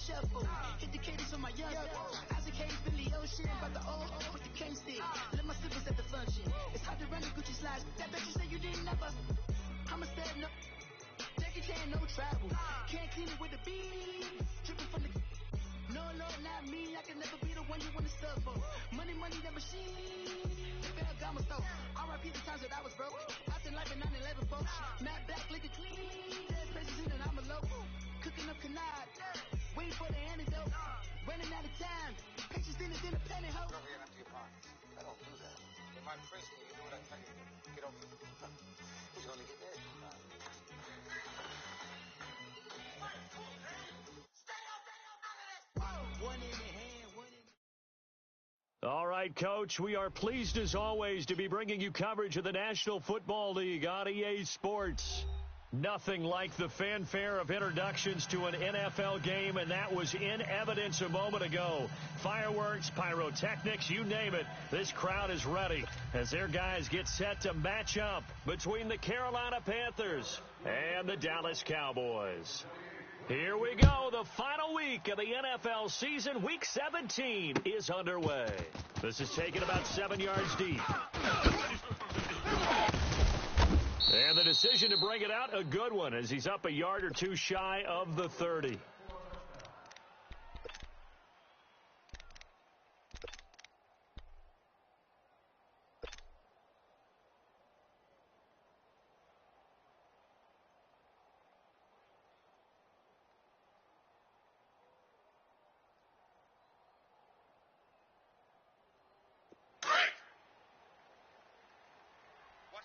shuffle. Hit the cadence on my young. Isaac Hayes, Billy Ocean, about the old with the cane stick. Let my slippers at the function. It's hard to run the Gucci slides. That bitch you say you didn't never. I'm a step no. Jackie Chan, no travel. Can't clean it with the beat. Tripping from the. No, not me. I can never be the one you want to sub for. Money, that machine. Got my stuff. R.I.P. the times that I was broke. Out in life in 9/11, folks. Matte black, liquor clean. Dead spaces in and I'm a local. Cooking up canard. Waiting for the antidote. Running out of time. Patience in his independent hoe. Over here, empty your pockets. I don't do that. In my prison, you do what I tell you. Get over here. He's gonna get dead. One in the hand, one in. All right, Coach, we are pleased as always to be bringing you coverage of the National Football League on EA Sports. Nothing like the fanfare of introductions to an NFL game, and that was in evidence a moment ago. Fireworks, pyrotechnics, you name it. This crowd is ready as their guys get set to match up between the Carolina Panthers and the Dallas Cowboys. Here we go. The final week of the NFL season, Week 17, is underway. This is taken about 7 yards deep. And the decision to bring it out, a good one, as he's up a yard or two shy of the 30.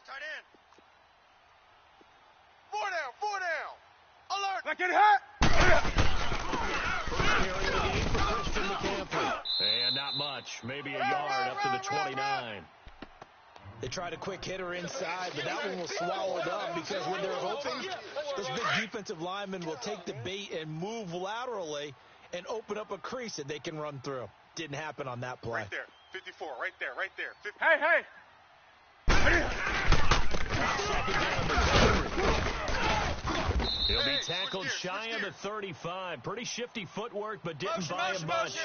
Tight end. Four down. Alert. Not getting hurt. Carrying the game for Christian McCaffrey. And not much. Maybe a yard up to the 29. They tried a quick hitter inside, but that one was swallowed up because when they're hoping, those big defensive linemen will take the bait and move laterally and open up a crease that they can run through. Didn't happen on that play. Right there. 54. Right there. 50. Hey. He'll be tackled shy of the 35. Pretty shifty footwork, but didn't buy him much.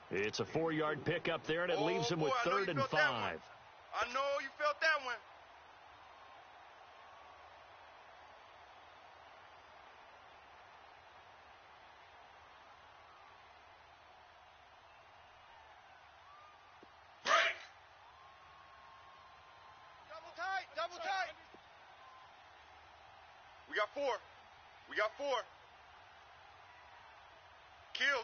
It's a 4-yard pickup there, and it leaves him with 3rd and 5. I know you felt that one. Double tight. We got four. Kill.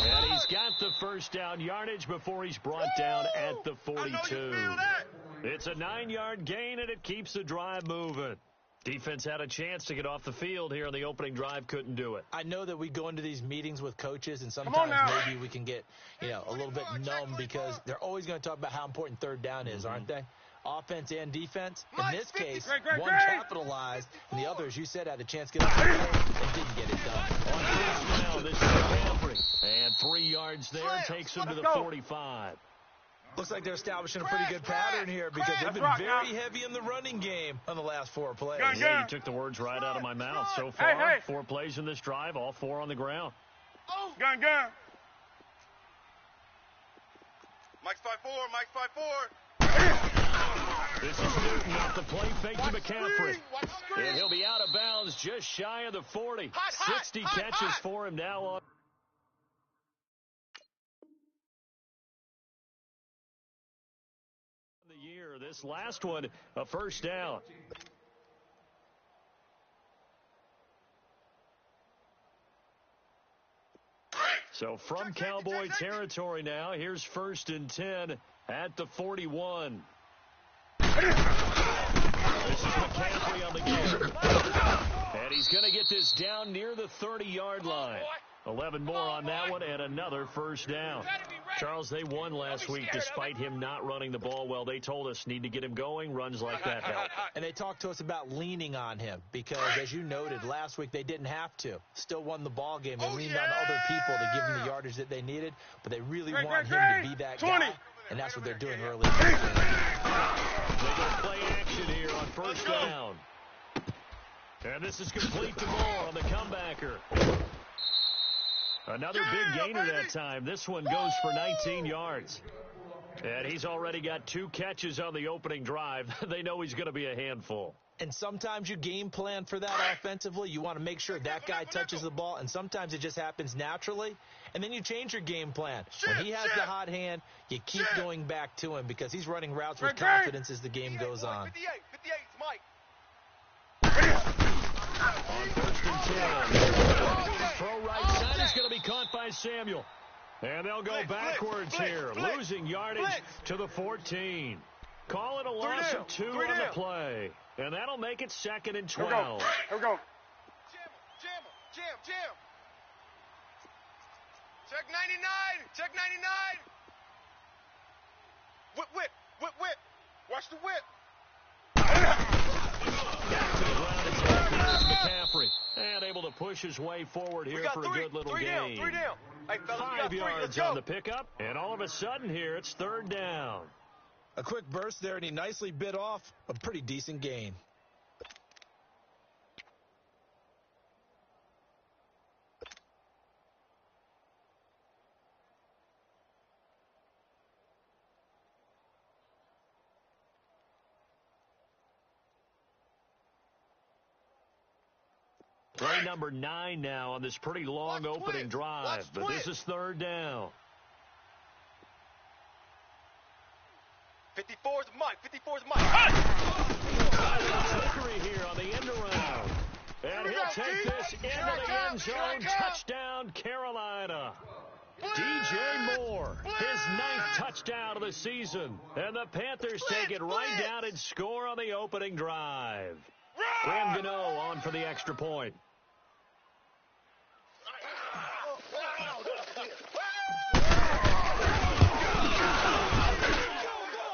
And he's got the first down yardage before he's brought down at the 42. It's a 9-yard gain, and it keeps the drive moving. Defense had a chance to get off the field here on the opening drive, couldn't do it. I know that we go into these meetings with coaches, and sometimes maybe we can get, a little bit numb because they're always going to talk about how important 3rd down is, aren't they? Offense and defense. In this case, one capitalized, and the other, as you said, had a chance to get off the field and didn't get it done. On first down, this is McCaffrey. And 3 yards there takes him to the 45. Looks like they're establishing a pretty good pattern here because they've been very heavy in the running game on the last 4 plays. Yeah, you took the words right out of my mouth. So far, 4 plays in this drive, all 4 on the ground. Gun. Mike's 5-4. This is Newton off the play fake to McCaffrey. And he'll be out of bounds just shy of the 40. 60 catches for him now on. The year, this last one, a first down. So from Cowboy territory now, here's 1st and 10 at the 41. This is McCaffrey on the game. And he's going to get this down near the 30-yard line. 11 more on that one and another first down. Charles, they won last week despite him not running the ball well. They told us need to get him going. Runs like that help. And they talked to us about leaning on him because, as you noted, last week they didn't have to. Still won the ball game. They leaned on other people to give them the yardage that they needed, but they really want him to be that guy, and that's what they're doing early. They go play action here on first down. And this is complete to Moore on the comebacker. Another big gainer that time. This one goes for 19 yards. And he's already got 2 catches on the opening drive. They know he's going to be a handful. And sometimes you game plan for that offensively. You want to make sure that guy touches the ball, and sometimes it just happens naturally. And then you change your game plan. When he has the hot hand, you keep going back to him because he's running routes with confidence as the game goes on. 58, Mike. On first and 10. Throw right side is going to be caught by Samuel. And they'll go backwards here, losing yardage to the 14. Call it a loss of 2 on the play. And that'll make it 2nd and 12. Here we go. Jam. Check 99. Whip. Watch the whip. Back to the ground is McCaffrey. And able to push his way forward here for a good little gain. 3 down. Hey, fellas, 5 yards on the pickup. And all of a sudden here, it's 3rd down. A quick burst there, and he nicely bit off a pretty decent gain. Play number 9 now on this pretty long opening drive. But this is 3rd down. 54's Mike. Trickery here on the end around. And he'll take this into the end zone. Touchdown, Carolina. DJ Moore, his 9th touchdown of the season. And the Panthers take it right down and score on the opening drive. Graham Gano on for the extra point.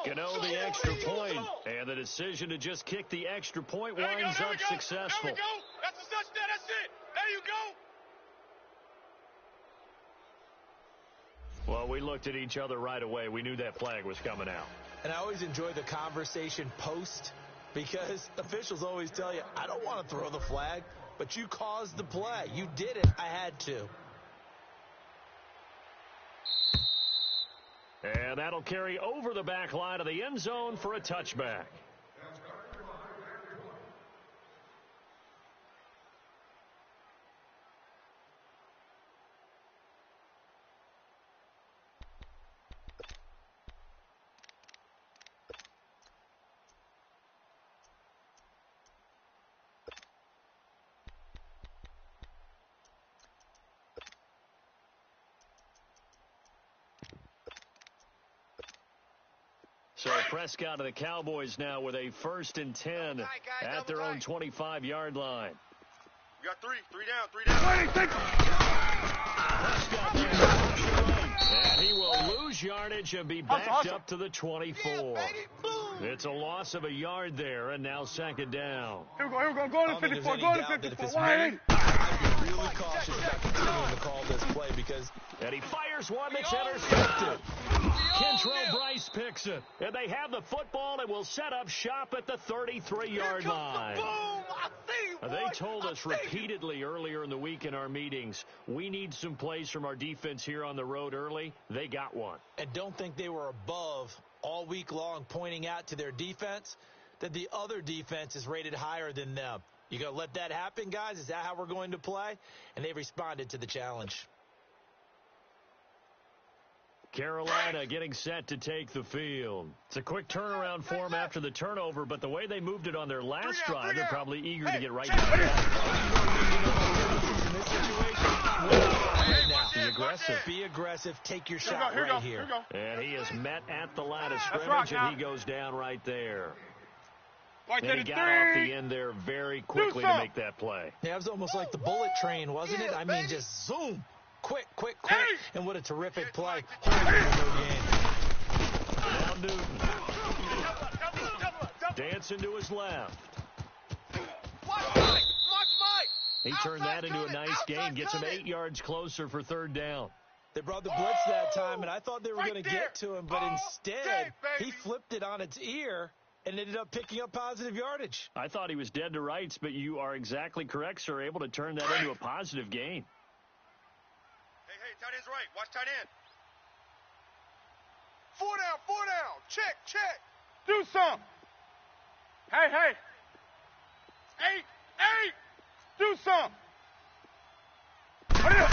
Gano the extra point, and the decision to just kick the extra point winds up successful. There we go. That's the touchdown. That's it. There you go. Well, we looked at each other right away. We knew that flag was coming out. And I always enjoy the conversation post because officials always tell you, I don't want to throw the flag, but you caused the play. You did it. I had to. And that'll carry over the back line of the end zone for a touchback. So Prescott of the Cowboys now with a 1st and 10 at their own 25-yard line. We got 3 down. Prescott there, and he will lose yardage and be backed up to the 24. It's a loss of a yard there, and now 2nd down. Here we go. Go to 54. Go to 54. I'd be really cautious about continuing to call this play because... And he fires one that's intercepted. Kentrell Bryce picks it. And they have the football and will set up shop at the 33-yard line. They told us repeatedly earlier in the week in our meetings, we need some plays from our defense here on the road early. They got one. And don't think they were above all week long pointing out to their defense that the other defense is rated higher than them. You going to let that happen, guys? Is that how we're going to play? And they responded to the challenge. Carolina getting set to take the field. It's a quick turnaround for them after the turnover, but the way they moved it on their last drive, they're probably eager to get right back. Be aggressive. Take your shot right here. And he is met at the line of scrimmage, and he goes down right there. And he got off the end there very quickly to make that play. Yeah, it was almost like the bullet train, wasn't it? I mean, just zoom. Quick. And what a terrific play. Now Newton. Dancing to his left. He turned that into a nice gain. Gets him 8 yards closer for 3rd down. They brought the blitz that time, and I thought they were going to get to him, but instead he flipped it on its ear and ended up picking up positive yardage. I thought he was dead to rights, but you are exactly correct, sir. Able to turn that into a positive gain. Hey, tight end's right. Watch tight end. 4 down. Check. Do something. Hey. 8. Do something. Hurry up.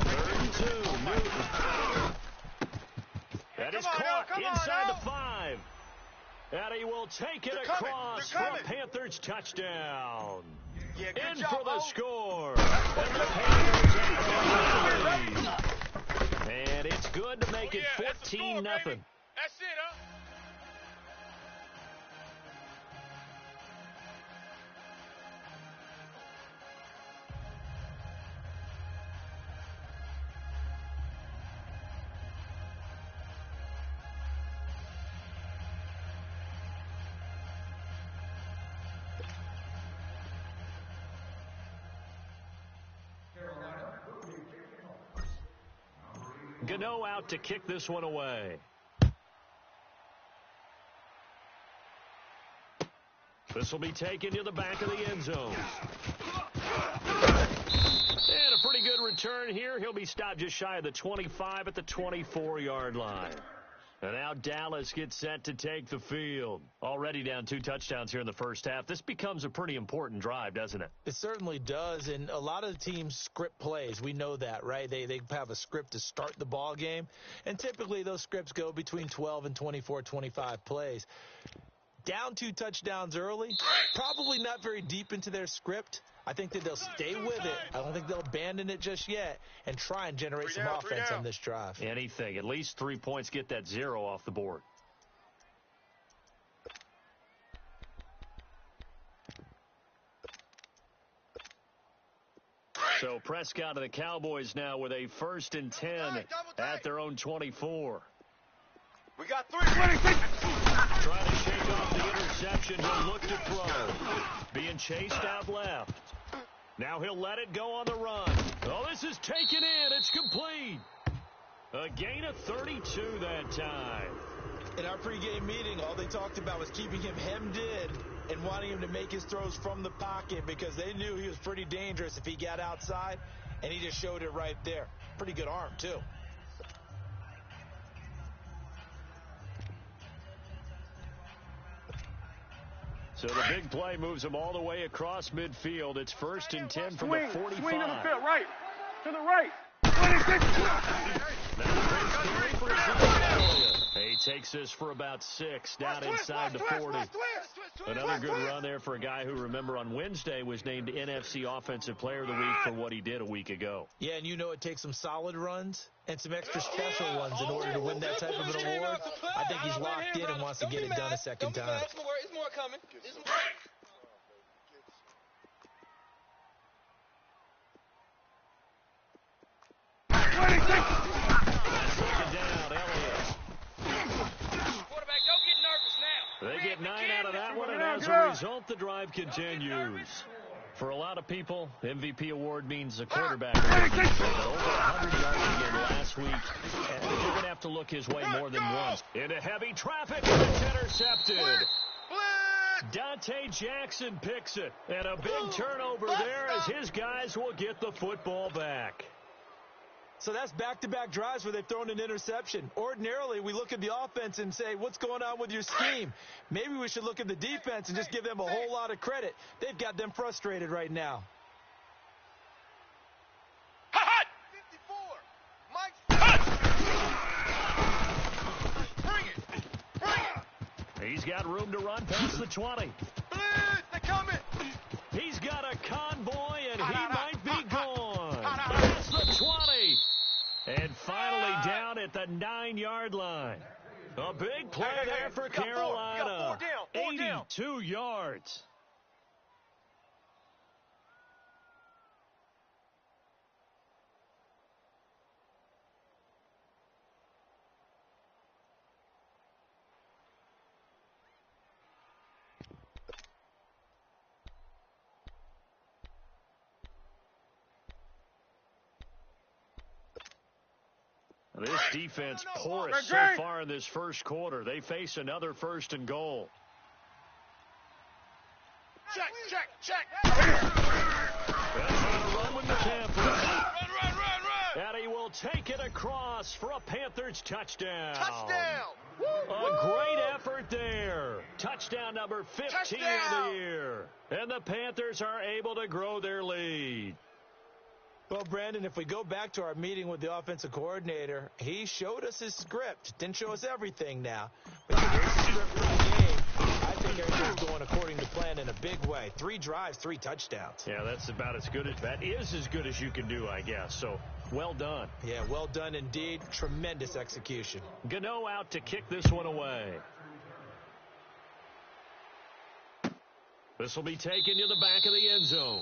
32, Newton. That is caught inside the 5. And he will take it across for a Panthers touchdown. In for the score. And the Panthers have the lead. And it's good to make it 14-0. That's it, huh? Gano out to kick this one away. This will be taken to the back of the end zone. And a pretty good return here. He'll be stopped just shy of the 25 at the 24-yard line. And now Dallas gets set to take the field. Already down 2 touchdowns here in the first half. This becomes a pretty important drive, doesn't it? It certainly does, and a lot of the teams script plays. We know that, right? They have a script to start the ball game, and typically those scripts go between 12 and 24, 25 plays. Down 2 touchdowns early, probably not very deep into their script. I think that they'll stay with it. I don't think they'll abandon it just yet and try and generate some offense on this drive. Anything. At least 3 points, get that 0 off the board. So Prescott and the Cowboys now with a 1st and 10 at their own 24. We got 3. Trying to shake off the interception. He'll look to throw. Being chased out left. Now he'll let it go on the run. Oh, this is taken in. It's complete. A gain of 32 that time. In our pregame meeting, all they talked about was keeping him hemmed in and wanting him to make his throws from the pocket because they knew he was pretty dangerous if he got outside, and he just showed it right there. Pretty good arm, too. So the big play moves him all the way across midfield. It's 1st and 10 from the 45. Swing to the field, right. To the right. He takes this for about 6 down inside the 40. Another good run there for a guy who, remember, on Wednesday was named NFC Offensive Player of the Week for what he did a week ago. Yeah, and you know it takes some solid runs and some extra special ones in order to win that type of an award. I think he's locked in and wants to get it done a second time. It's more coming. They get 9 out of that one, and as a result, the drive continues. For a lot of people, MVP award means the quarterback. Over 100 yards again last week, and you're going to have to look his way more than once. Into heavy traffic, and it's intercepted. Dante Jackson picks it, and a big turnover there as his guys will get the football back. So that's back-to-back drives where they've thrown an interception. Ordinarily, we look at the offense and say, what's going on with your scheme? Maybe we should look at the defense and just give them a whole lot of credit. They've got them frustrated right now. Hot! 54. Mike. He's got room to run past the 20. Blitz, they're coming. He's got a convoy, and he might be gone. Past the 20. And finally down at the 9-yard line. A big play there for Carolina. 82 yards. defense porous so far in this first quarter. They face another 1st and goal. Check. That's on a run with McCaffrey. Run. And he will take it across for a Panthers touchdown. Touchdown! A great effort there. Touchdown number 15 of the year. And the Panthers are able to grow their lead. Well, Brandon, if we go back to our meeting with the offensive coordinator, he showed us his script. Didn't show us everything now. But here's the script for the game. I think everything's going according to plan in a big way. 3 drives, 3 touchdowns. Yeah, that's about as good as you can do, I guess. So, well done. Yeah, well done indeed. Tremendous execution. Gano out to kick this one away. This will be taken to the back of the end zone.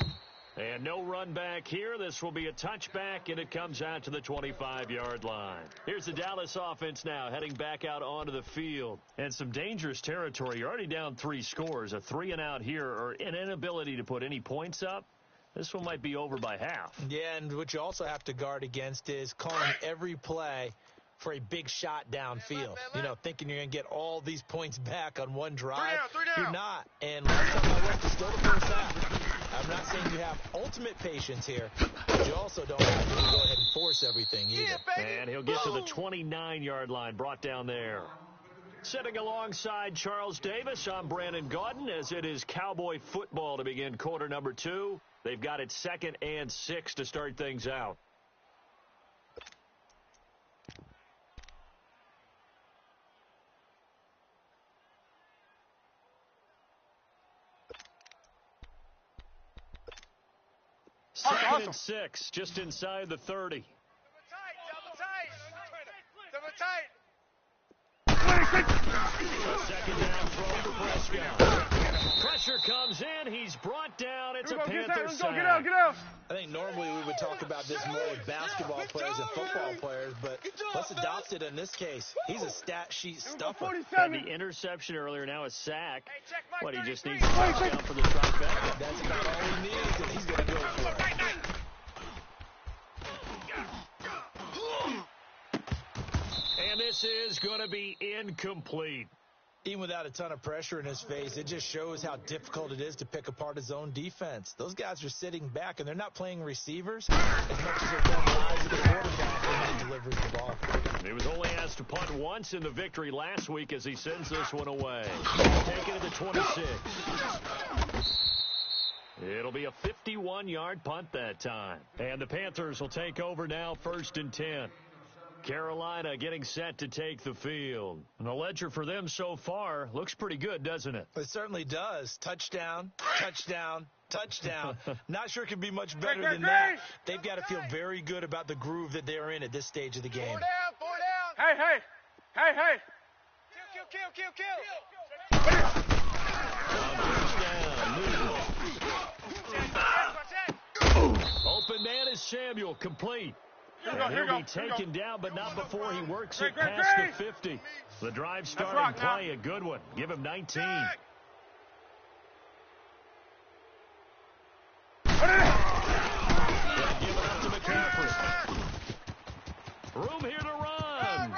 And no run back here. This will be a touchback, and it comes out to the 25-yard line. Here's the Dallas offense now heading back out onto the field. And some dangerous territory. You're already down 3 scores. A 3-and-out here or an inability to put any points up. This one might be over by half. Yeah, and what you also have to guard against is calling every play for a big shot downfield. You know, thinking you're going to get all these points back on one drive. 3 down. You're not. And last time I looked, it's still the first half. I'm not saying you have ultimate patience here, but you also don't have to go ahead and force everything either. And he'll get to the 29-yard line, brought down there. Sitting alongside Charles Davis, I'm Brandon Gaudin, as it is Cowboy football to begin quarter number 2. They've got it 2nd and 6 to start things out. Second and 6, just inside the 30. Double tight. A second down throw for Prescott. Pressure comes in. He's brought down. It's a Panther sack. Get out. I think normally we would talk about this more with basketball players and football players, but let's adopt it in this case. He's a stat sheet stuffer. Had the interception earlier, now a sack. What, he just needs a touchdown for the trifecta? That's about all he needs, and he's going to go for it. And this is going to be incomplete. Even without a ton of pressure in his face, it just shows how difficult it is to pick apart his own defense. Those guys are sitting back, and they're not playing receivers as much as they're playing the eyes of the quarterback when he delivers the ball. He was only asked to punt once in the victory last week as he sends this one away. Taking it to 26. It'll be a 51-yard punt that time. And the Panthers will take over now, 1st and 10. Carolina getting set to take the field. And the ledger for them so far looks pretty good, doesn't it? It certainly does. Touchdown. Not sure it can be much better than that. They've got to feel very good about the groove that they're in at this stage of the game. 4 down. Hey. Kill. Open man is Samuel, complete. And he'll be taken down, but not before he works it past the 50. The drive starting play, a good one. Give him 19. Give it up to McCaffrey. Room here to run.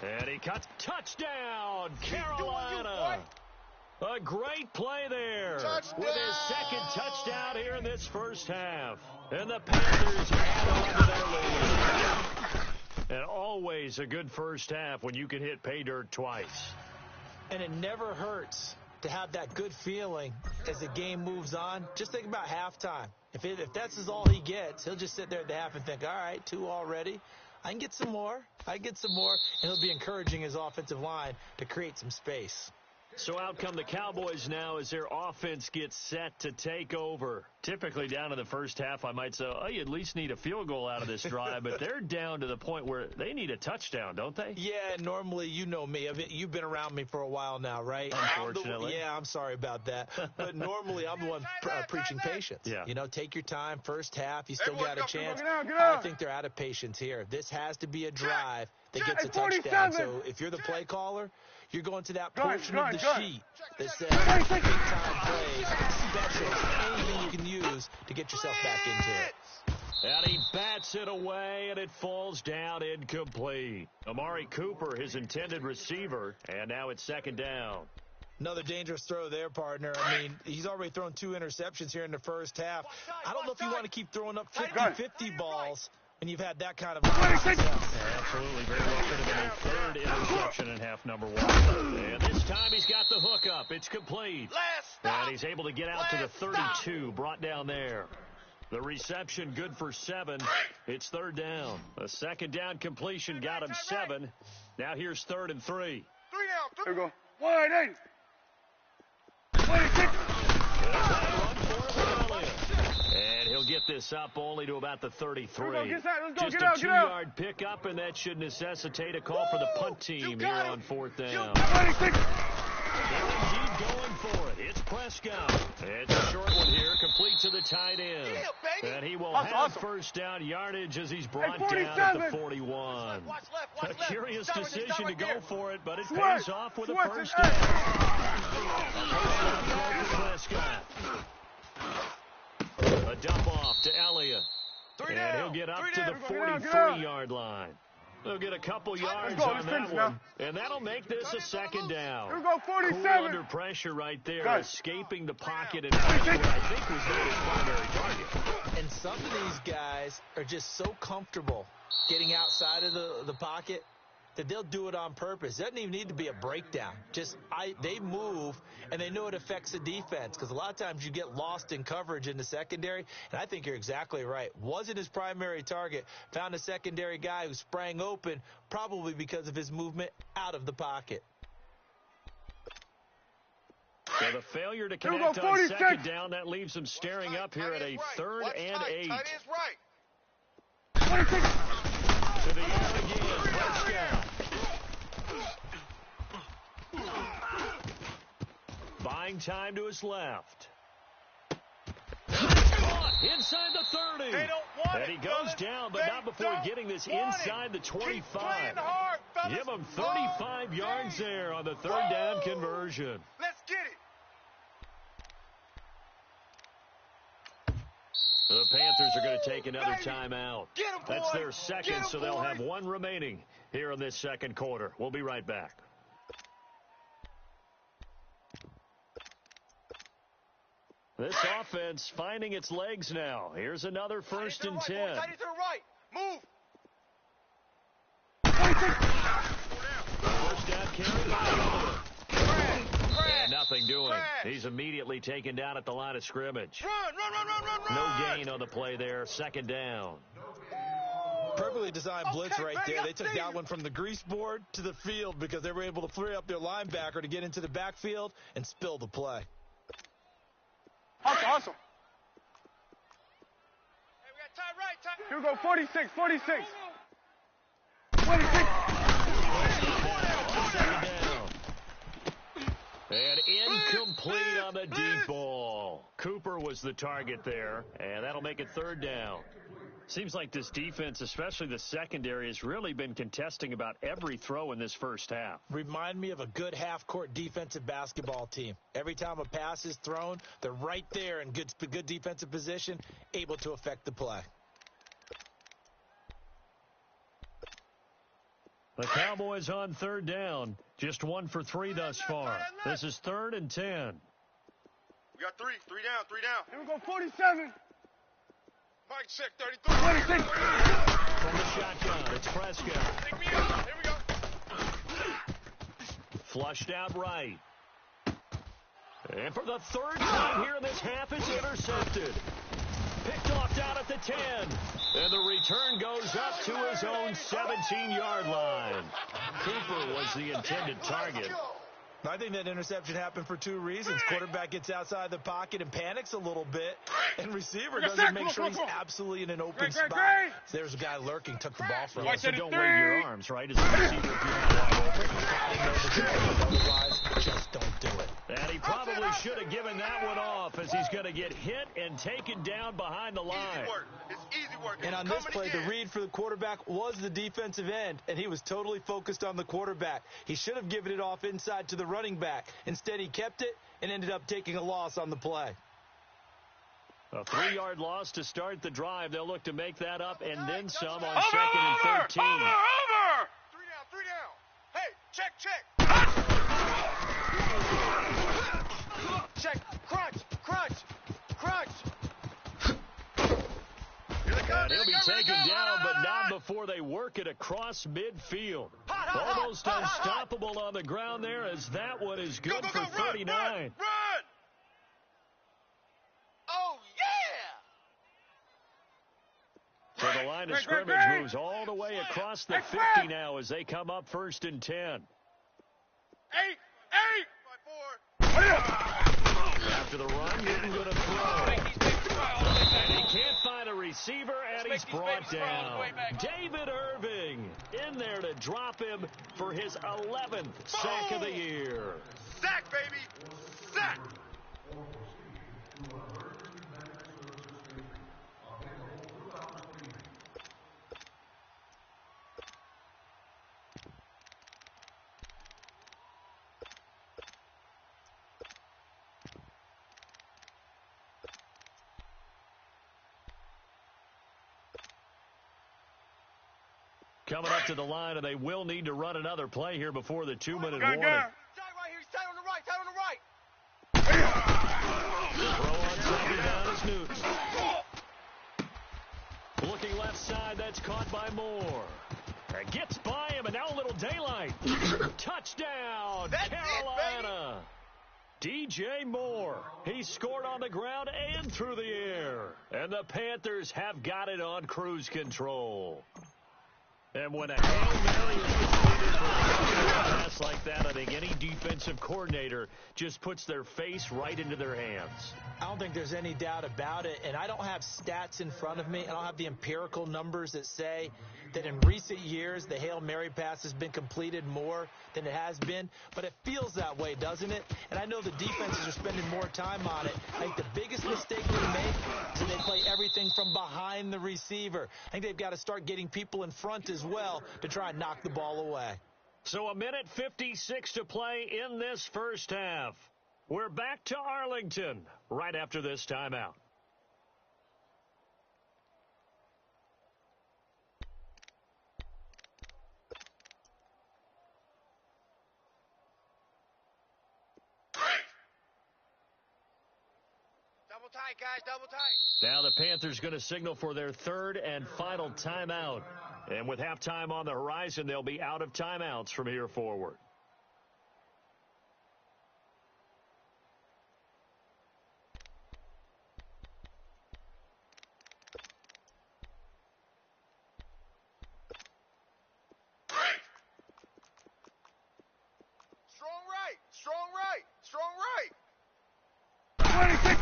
And he cuts. Touchdown, Carolina. A great play there with his 2nd touchdown here in this first half. And the Panthers add on to their lead. And always a good first half when you can hit pay dirt twice. And it never hurts to have that good feeling as the game moves on. Just think about halftime. If that's all he gets, he'll just sit there at the half and think, all right, 2 already. I can get some more. And he'll be encouraging his offensive line to create some space. So out come the Cowboys now as their offense gets set to take over. Typically down in the first half, I might say, oh, you at least need a field goal out of this drive, but they're down to the point where they need a touchdown, don't they? Yeah, normally, you know me. You've been around me for a while now, right? Unfortunately. I'm sorry about that. But normally, I'm the one preaching patience. Yeah. You know, take your time. First half, you still got a chance. Get out. I think they're out of patience here. This has to be a drive that gets a touchdown. So if you're the play caller, you're going to that portion of the sheet that says big-time plays, specials, anything you can use to get yourself back into it. And he bats it away, and it falls down incomplete. Amari Cooper, his intended receiver, and now it's second down. Another dangerous throw there, partner. I mean, he's already thrown 2 interceptions here in the first half. I don't know if you want to keep throwing up 50-50 balls when you've had that kind of success. Absolutely. Very well could have been a third interception in half number 1. And this time he's got the hook up. It's complete. And he's able to get out to the 32, brought down there. The reception good for 7. It's third down. A second down completion got him 7. Now here's 3rd and 3. 3 down. Here we go. 1-8. 26. And he'll get this up only to about the 33. Let's go. Just a 2-yard pickup, and that should necessitate a call for the punt team here on 4th down. 26. They're indeed going for it. It's Prescott. It's a short one here, complete to the tight end. And he will have first down yardage as he's brought down at the 41. A curious decision to go for it, but it pays off with a first down. Prescott. A dump off to Elliott. And he'll get up to the 43-yard line. They'll get a couple yards on that one. And that'll make this a second down. Here we go, 47. Cool under pressure right there, escaping the pocket and finding what I think was not his primary target. And some of these guys are just so comfortable getting outside of the pocket that they'll do it on purpose. It doesn't even need to be a breakdown. They move, and they know it affects the defense, because a lot of times you get lost in coverage in the secondary, and I think you're exactly right. Wasn't his primary target. Found a secondary guy who sprang open, probably because of his movement out of the pocket. So the failure to connect on second down, that leaves him staring up here at a 3rd and 8. 26. To the air again, Prescott. Buying time to his left. Inside the 30. And he goes down, but not before getting this inside the 25. Give him 35 yards there on the 3rd down conversion. Let's get it. The Panthers are going to take another timeout. That's their second, so they'll have 1 remaining here in this second quarter. We'll be right back. This offense finding its legs now. Here's another 1st and 10. Move. First down carry by and nothing doing. He's immediately taken down at the line of scrimmage. Run. No gain on the play there. Second down. Perfectly designed blitz right there. They took that one from the grease board to the field because they were able to free up their linebacker to get into the backfield and spill the play. Awesome. Hey, we got time right. Here we go, 46. 26. And incomplete on the deep ball. Cooper was the target there, and that'll make it 3rd down. Seems like this defense, especially the secondary, has really been contesting about every throw in this first half. Remind me of a good half-court defensive basketball team. Every time a pass is thrown, they're right there in good defensive position, able to affect the play. The Cowboys on 3rd down. Just 1 for 3 thus far. This is 3rd and 10. We got 3 down. Here we go, 47. Mike check 33. 26. From the shotgun, it's Prescott. Take me out. Here we go. Flushed out right. And for the 3rd time here in this half, it's intercepted. Picked off down at the 10. And the return goes up to his own 17-yard line. Cooper was the intended target. I think that interception happened for 2 reasons. Quarterback gets outside the pocket and panics a little bit, and receiver doesn't make sure he's absolutely in an open spot. So there's a guy lurking, took the ball from him. So don't wave your arms, right? As a receiver, if you're not wide open. Otherwise, just don't do it. And he probably should have given that one off, as he's going to get hit and taken down behind the line. Easy work. It's easy work. And on this play, the read for the quarterback was the defensive end, and he was totally focused on the quarterback. He should have given it off inside to the running back. Instead, he kept it and ended up taking a loss on the play. A 3-yard loss to start the drive. They'll look to make that up and then some on second and 13. Over! 3 down. Hey, check. Check. Crunch. And he'll be taken down, but not before they work it across midfield. Almost unstoppable on the ground there, as that one is good for 39. Run! Oh, yeah! So the line of scrimmage moves all the way across the 50 now as they come up 1st and 10. 8! After the run, Newton going to throw. And he can't find a receiver, and he's brought down. David Irving in there to drop him for his 11th sack of the year. Sack, baby! Sack! Coming up to the line, and they will need to run another play here before the 2-minute warning. Tight right here. Tight on the right. Throw on second down is Newton. Looking left side, that's caught by Moore. And gets by him, and now a little daylight. Touchdown, That's Carolina. DJ Moore. He scored on the ground and through the air. And the Panthers have got it on cruise control. And when a Hail Mary is completed for a pass like that, I think any defensive coordinator just puts their face right into their hands. I don't think there's any doubt about it, and I don't have stats in front of me. I don't have the empirical numbers that say that in recent years the Hail Mary pass has been completed more than it has been, but it feels that way, doesn't it? And I know the defenses are spending more time on it. I think the biggest mistake they make is that they play everything from behind the receiver. I think they've got to start getting people in front as well to try and knock the ball away. So 1:56 to play in this first half. We're back to Arlington right after this timeout. Double tight, guys. Double tight. Now the Panthers going to signal for their 3rd and final timeout. And with halftime on the horizon, they'll be out of timeouts from here forward. Strong right. 26.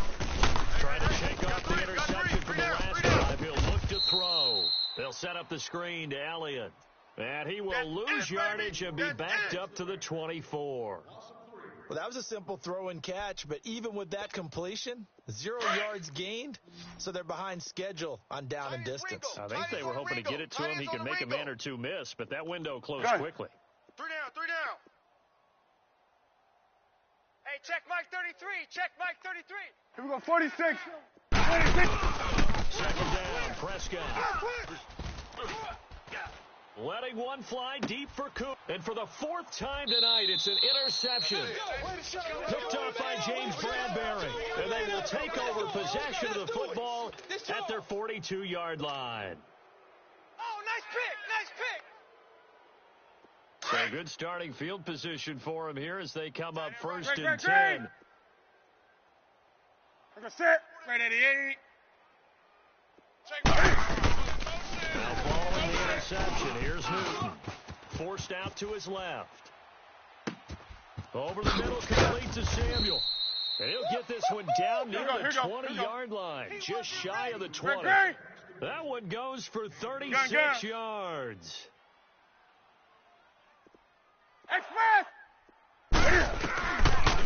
Trying to shake off the interception from the last drive. He'll look to throw. They'll set up the screen to Elliott. And he will lose yardage and be backed up to the 24. Well, that was a simple throw and catch, but even with that completion, 0 yards gained, so they're behind schedule on down and distance. I think they were hoping to get it to him. He could make a man or two miss, but that window closed quickly. 3 down. Hey, check Mike 33. Check Mike 33. Here we go, 46. 26. Second down, Prescott. Letting one fly deep for Coop. And for the 4th time tonight, it's an interception. Picked off by James Bradbury. And they will take over possession of the football at their 42-yard line. Oh, nice pick. So good starting field position for him here as they come up 1st and 10. We're set. Right 88. Now following the interception, here's Newton. Forced out to his left. Over the middle, complete to Samuel. And he'll get this one down near the 20-yard line, just shy of the 20. That one goes for 36 yards. Express!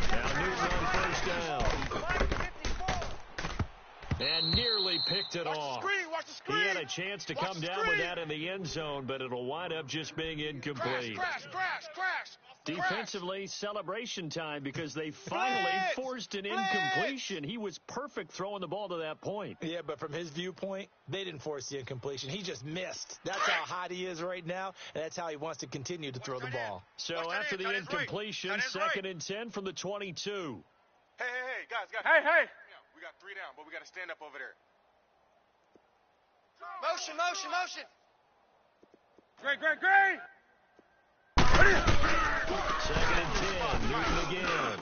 Now Newton on 1st down. And nearly picked it off. Watch the screen. He had a chance to come down with that in the end zone, but it'll wind up just being incomplete. Crash. Defensively, celebration time because they finally forced an incompletion. He was perfect throwing the ball to that point. Yeah, but from his viewpoint, they didn't force the incompletion. He just missed. That's how hot he is right now, and that's how he wants to continue to throw the ball. So after the incompletion, second and 10 from the 22. Hey, guys. Hey. Yeah, we got 3 down, but we got to stand up over there. Motion. Great. Second and 10, Newton again.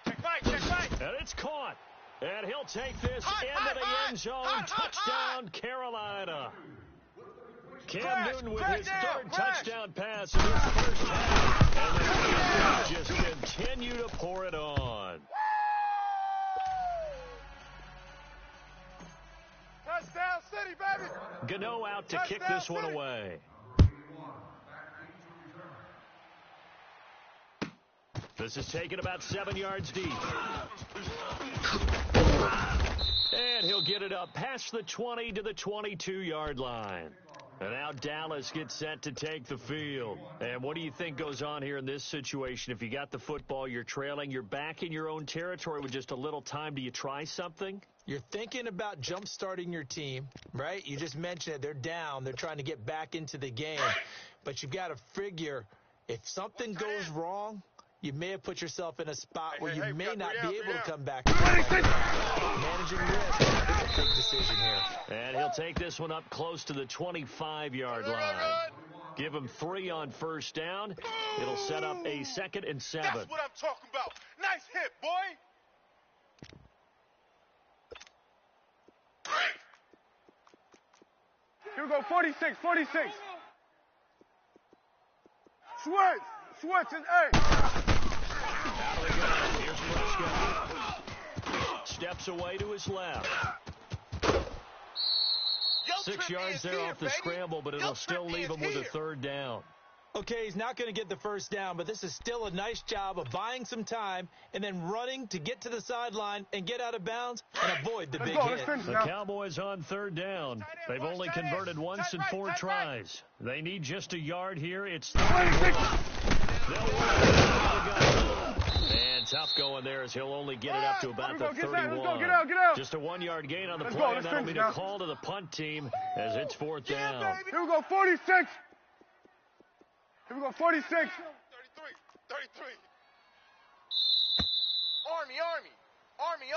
Check right. And it's caught. And he'll take this into the end zone. Touchdown, Carolina. Cam Newton with his third touchdown pass in his first half. And the Eagles just continue to pour it on. Touchdown City, baby. Gano out to kick this one away. This is taken about 7 yards deep. And he'll get it up past the 20 to the 22-yard line. And now Dallas gets set to take the field. And what do you think goes on here in this situation? If you got the football, you're trailing, you're back in your own territory with just a little time. Do you try something? You're thinking about jump-starting your team, right? You just mentioned it. They're down. They're trying to get back into the game. But you've got to figure if something goes wrong, you may have put yourself in a spot where you may not be able to come back. Managing risk is a big decision here. And he'll take this one up close to the 25-yard line. Give him 3 on first down. It'll set up a 2nd and 7. That's what I'm talking about. Nice hit, boy. Here we go, 46. Switch, and Out of the gun. Here's Prescott. Steps away to his left. 6 yards there off the scramble, but it'll still leave him with a 3rd down. Okay, he's not going to get the first down, but this is still a nice job of buying some time and then running to get to the sideline and get out of bounds and avoid the big hit. The Cowboys on 3rd down. They've only converted once in 4 tries. They need just a yard here. It's 3rd. And tough going there as he'll only get it up to about the 31. Get out. Just a 1-yard gain on the play, and that'll be the call to the punt team as it's 4th down. Here we go, 46. Here we go, 46. 33. Army.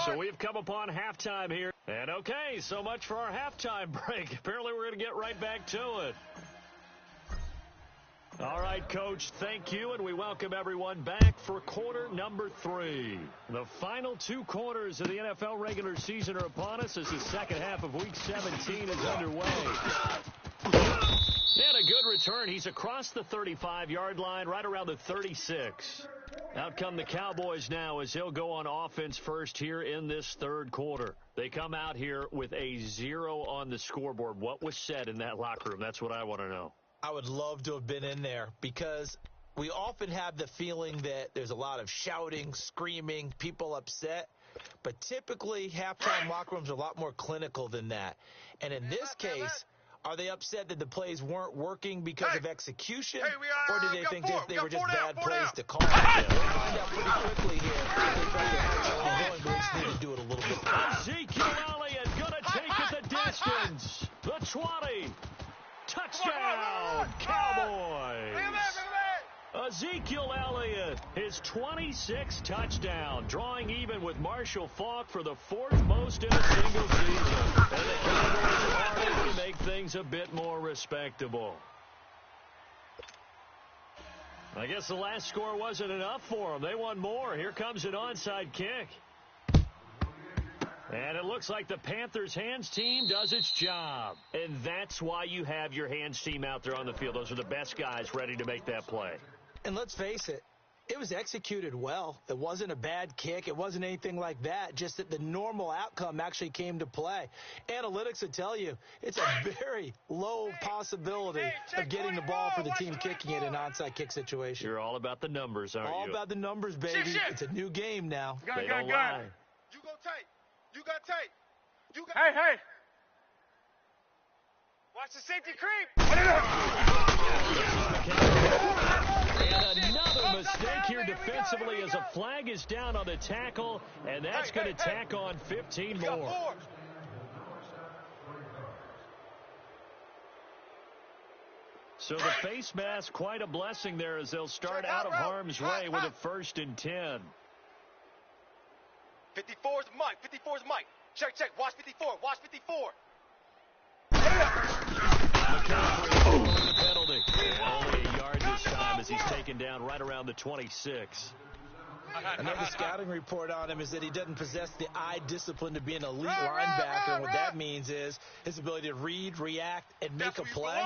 So we've come upon halftime here. And okay, so much for our halftime break. Apparently we're going to get right back to it. All right, Coach, thank you, and we welcome everyone back for quarter number 3. The final 2 quarters of the NFL regular season are upon us as the second half of Week 17 is underway. And a good return. He's across the 35-yard line, right around the 36. Out come the Cowboys now as he'll go on offense first here in this 3rd quarter. They come out here with a 0 on the scoreboard. What was said in that locker room? That's what I want to know. I would love to have been in there because we often have the feeling that there's a lot of shouting, screaming, people upset. But typically, halftime locker rooms are a lot more clinical than that. And in this case, are they upset that the plays weren't working because of execution? Or do they think that they were just bad plays to call? We'll find out pretty quickly here. They just need to do it a little bit better. Ezekiel Elliott going to take it the distance. The 20. Touchdown, Cowboys. Ezekiel Elliott, his 26th touchdown, drawing even with Marshall Faulk for the 4th most in a single season. And the Cowboys are able to make things a bit more respectable. I guess the last score wasn't enough for them. They won more. Here comes an onside kick. And it looks like the Panthers' hands team does its job. And that's why you have your hands team out there on the field. Those are the best guys ready to make that play. And let's face it, it was executed well. It wasn't a bad kick. It wasn't anything like that. Just that the normal outcome actually came to play. Analytics would tell you it's a very low possibility of getting the ball for the team kicking it in an onside kick situation. You're all about the numbers, aren't you? All about the numbers, baby. It's a new game now. They don't lie. You go tight. You got tight. Hey. Watch the safety creep. And a mistake here defensively as a flag is down on the tackle, and that's going to tack on 15 more. So the face mask, quite a blessing there as they'll start out of harm's way with a 1st and 10. 54's Mike. 54's Mike. Check. Watch 54. Watch 54. McCaffrey throwing the penalty. And only a yard this time as he's taken down right around the 26. Another scouting report on him is that he doesn't possess the eye discipline to be an elite linebacker. And what that means is his ability to read, react, and make a play.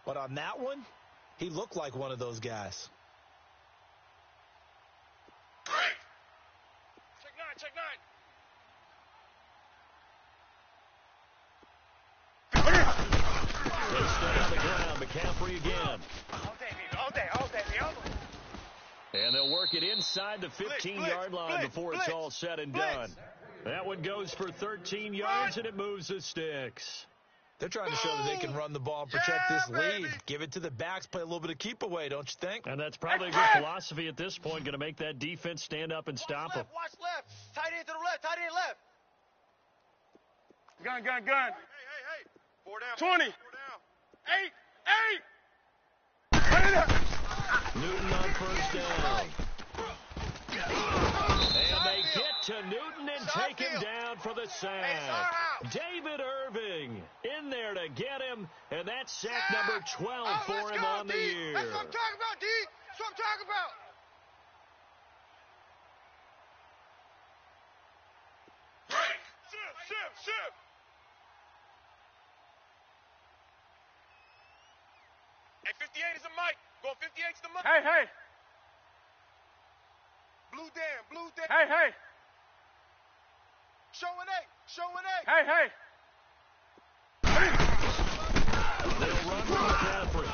But on that one, he looked like one of those guys. Check 9. They stay on the ground. McCaffrey again. All day. And they'll work it inside the 15-yard line before it's all said and done. That one goes for 13 yards, and it moves the sticks. They're trying to show that they can run the ball and protect this lead. Give it to the backs, play a little bit of keep away, don't you think? And that's probably a good philosophy at this point, going to make that defense stand up and stop them. Watch left. Tight end to the left. Tight end left. Gun. Hey. 4 down. 20. 4 down. 8. Newton on 1st down. And they get to Newton and take him down for the sack. David Irving in there to get him, and that's sack number 12 for him on the year. That's what I'm talking about, D. That's what I'm talking about. Shift. Hey, 58 is a mic. Going 58 is the mic. Hey. Blue down. Hey. Showing 8. Hey. They'll run for McCaffrey.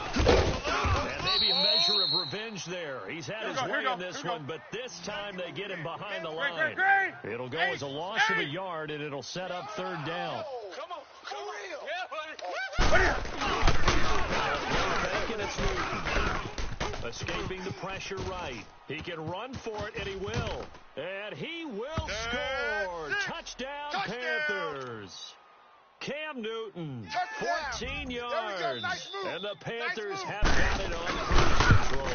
And maybe a measure of revenge there. He's had his way in this one, but this time they get him behind the line. It'll go as a loss of a yard, and it'll set up 3rd down. Come on. For real. Back and it's Newton. Escaping the pressure right. He can run for it, and he will. And he will score. Touchdown, Panthers. Cam Newton, 14 yards. And the Panthers have got it on cruise control.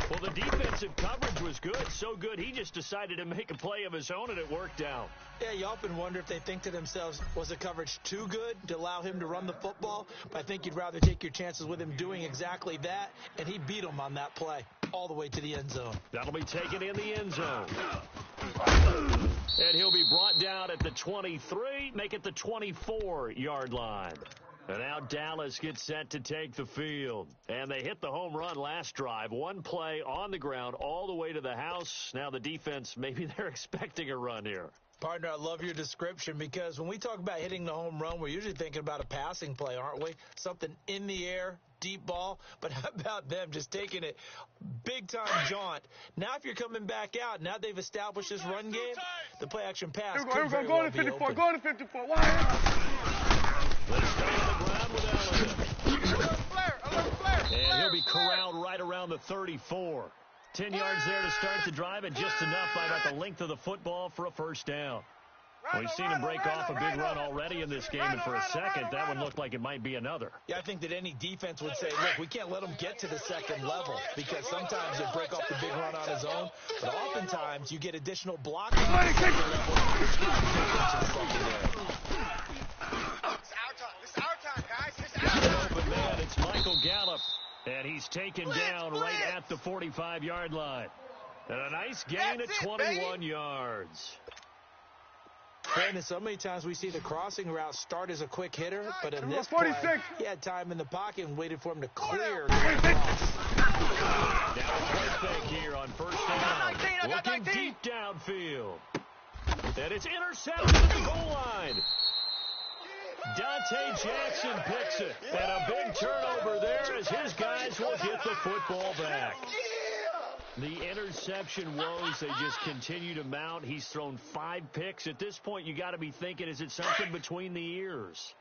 Well, the defensive coverage was good, so good he just decided to make a play of his own, and it worked out. Yeah, you often wonder if they think to themselves, was the coverage too good to allow him to run the football? But I think you'd rather take your chances with him doing exactly that, and he beat him on that play all the way to the end zone. That'll be taken in the end zone. And he'll be brought down at the 23, make it the 24-yard line. And now Dallas gets set to take the field. And they hit the home run last drive. One play on the ground all the way to the house. Now the defense, maybe they're expecting a run here. Partner, I love your description because when we talk about hitting the home run, we're usually thinking about a passing play, aren't we? Something in the air, deep ball. But how about them just taking it big-time jaunt? Now if you're coming back out, now they've established this run game, the play-action pass could very well be open. Go to 54. Let's stay on the ground with Elliott. And he'll be corralled right around the 34. 10 yards there to start the drive, and just enough by about the length of the football for a 1st down. We've seen him break off a big run already in this game, and for a second, that one looked like it might be another. Yeah, I think that any defense would say, look, we can't let him get to the second level because sometimes he'll break off the big run on his own, but oftentimes you get additional blocking at the second level. It's our time, guys. It's our time. Open man, it's Michael Gallup, and he's taken down right at the 45-yard line. And a nice gain of 21 yards. Brandon, so many times we see the crossing route start as a quick hitter, but in this 46. play, he had time in the pocket and waited for him to clear. Now a play fake here on 1st down. Looking deep downfield. And it's intercepted at the goal line. Dante Jackson picks it. And a big turnover there as his guys will get the football back. The interception woes, they just continue to mount. He's thrown 5 picks. At this point, you got to be thinking, is it something between the ears?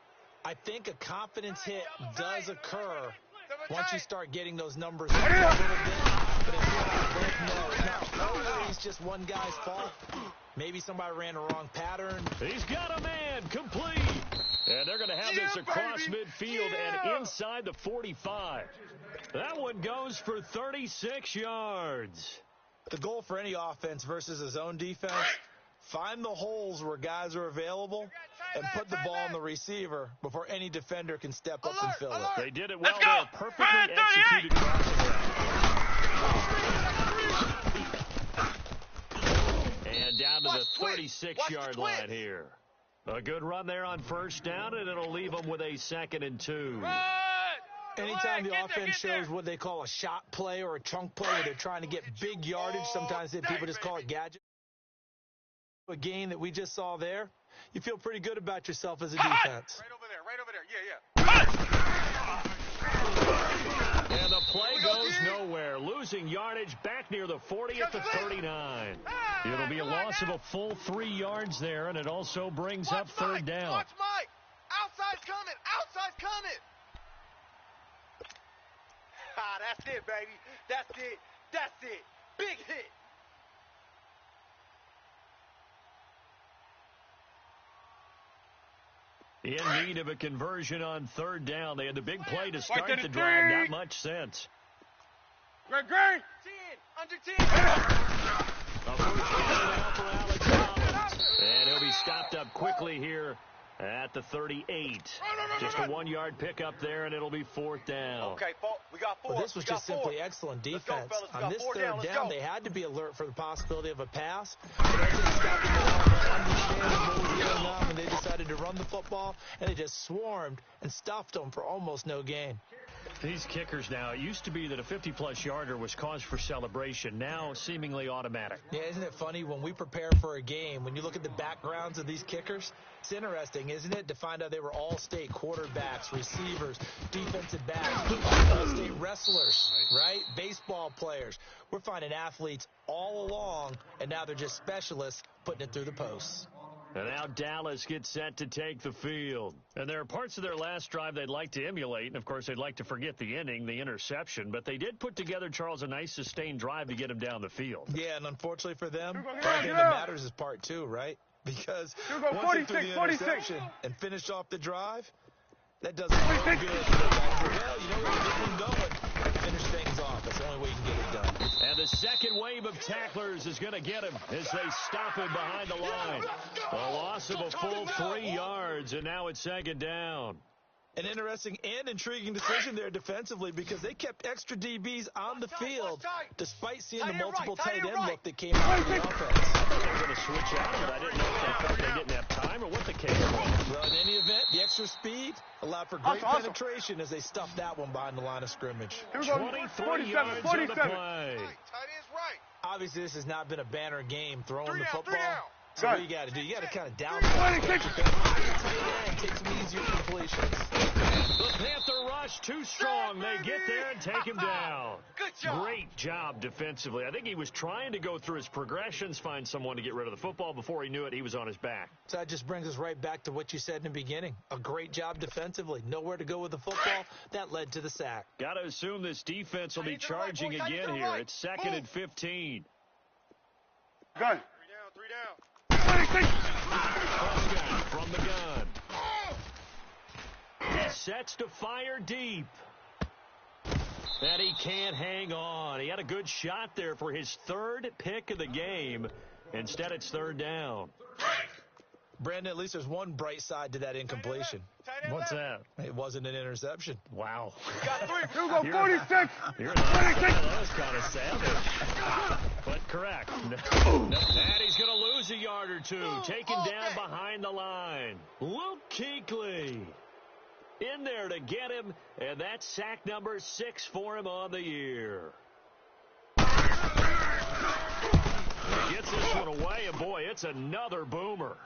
I think a confidence hit does occur once you start getting those numbers a little bit. But as you know, it's not always just one guy's fault. Maybe somebody ran the wrong pattern. He's got a man, complete. And they're going to have this across midfield and inside the 45. That one goes for 36 yards. The goal for any offense versus a zone defense, find the holes where guys are available and put the ball on the receiver before any defender can step up and fill it. They did it well there. Perfectly executed crossing route. And down to the 36-yard line here. A good run there on first down, and it'll leave them with a 2nd and 2. Anytime the offense shows what they call a shot play or a chunk play where they're trying to get big yardage, sometimes people just call it gadget. A game that we just saw there, you feel pretty good about yourself as a defense. Right over there. Yeah. And the play goes nowhere. Losing yardage back near the 40 at the 39. It'll be a loss of a full 3 yards there, and it also brings up third down. Watch Mike. Outside's coming. That's it, baby. That's it. Big hit. In need of a conversion on third down. They had the big play to start the drive. Not much sense. Great. 10. Under 10. A first down now for Alex Collins. And he'll be stopped up quickly here at the 38. Just a 1-yard pickup there, and it'll be 4th down. Okay, we got 4. Well, this was just simply excellent defense. On this third down, they had to be alert for the possibility of a pass. But that didn't stop them from understanding what was going on when they decided to run the football, and they just swarmed and stuffed them for almost no gain. These kickers now, it used to be that a 50-plus yarder was cause for celebration. Now, seemingly automatic. Yeah, isn't it funny? When we prepare for a game, when you look at the backgrounds of these kickers, it's interesting, isn't it, to find out they were all-state quarterbacks, receivers, defensive backs, all-state wrestlers, right? Baseball players. We're finding athletes all along, and now they're just specialists putting it through the posts. And now Dallas gets set to take the field. And there are parts of their last drive they'd like to emulate. And, of course, they'd like to forget the inning, the interception. But they did put together, Charles, a nice sustained drive to get him down the field. Yeah, and unfortunately for them, the thing that matters is part 2, right? Because once they threw the interception and finished off the drive, that doesn't look good. Well, you know where you get them going. Finish things off. That's the only way you can get it done. And the second wave of tacklers is going to get him as they stop him behind the line. A loss of a full 3 yards, and now it's 2nd down. An interesting and intriguing decision there defensively because they kept extra DBs on the field despite seeing the multiple tight end look that came out of the offense. I thought they were going to switch out, but I didn't know if they thought they didn't have time or what the case was. Well, in any event, the extra speed allowed for great penetration as they stuffed that one behind the line of scrimmage. 23 yards on the play. Obviously, this has not been a banner game throwing the football. So what you got to do? You got to kind of down take some easier completions. The Panther rush too strong. They get there and take him down. Good job. Great job defensively. I think he was trying to go through his progressions, find someone to get rid of the football. Before he knew it, he was on his back. So that just brings us right back to what you said in the beginning. A great job defensively. Nowhere to go with the football. That led to the sack. Got to assume this defense will be charging again here. It's 2nd and 15. Gun. 3 down. From the gun. He sets to fire deep. And he can't hang on. He had a good shot there for his 3rd pick of the game. Instead, it's 3rd down. Brandon, at least there's one bright side to that incompletion. What's that? It wasn't an interception. Wow. Got 3. You go 46. You're that was kind of savage. But correct. And he's going to lose a yard or two. Taken down behind the line. Luke Kuechly in there to get him. And that's sack number 6 for him on the year. He gets this one away, and boy, it's another boomer.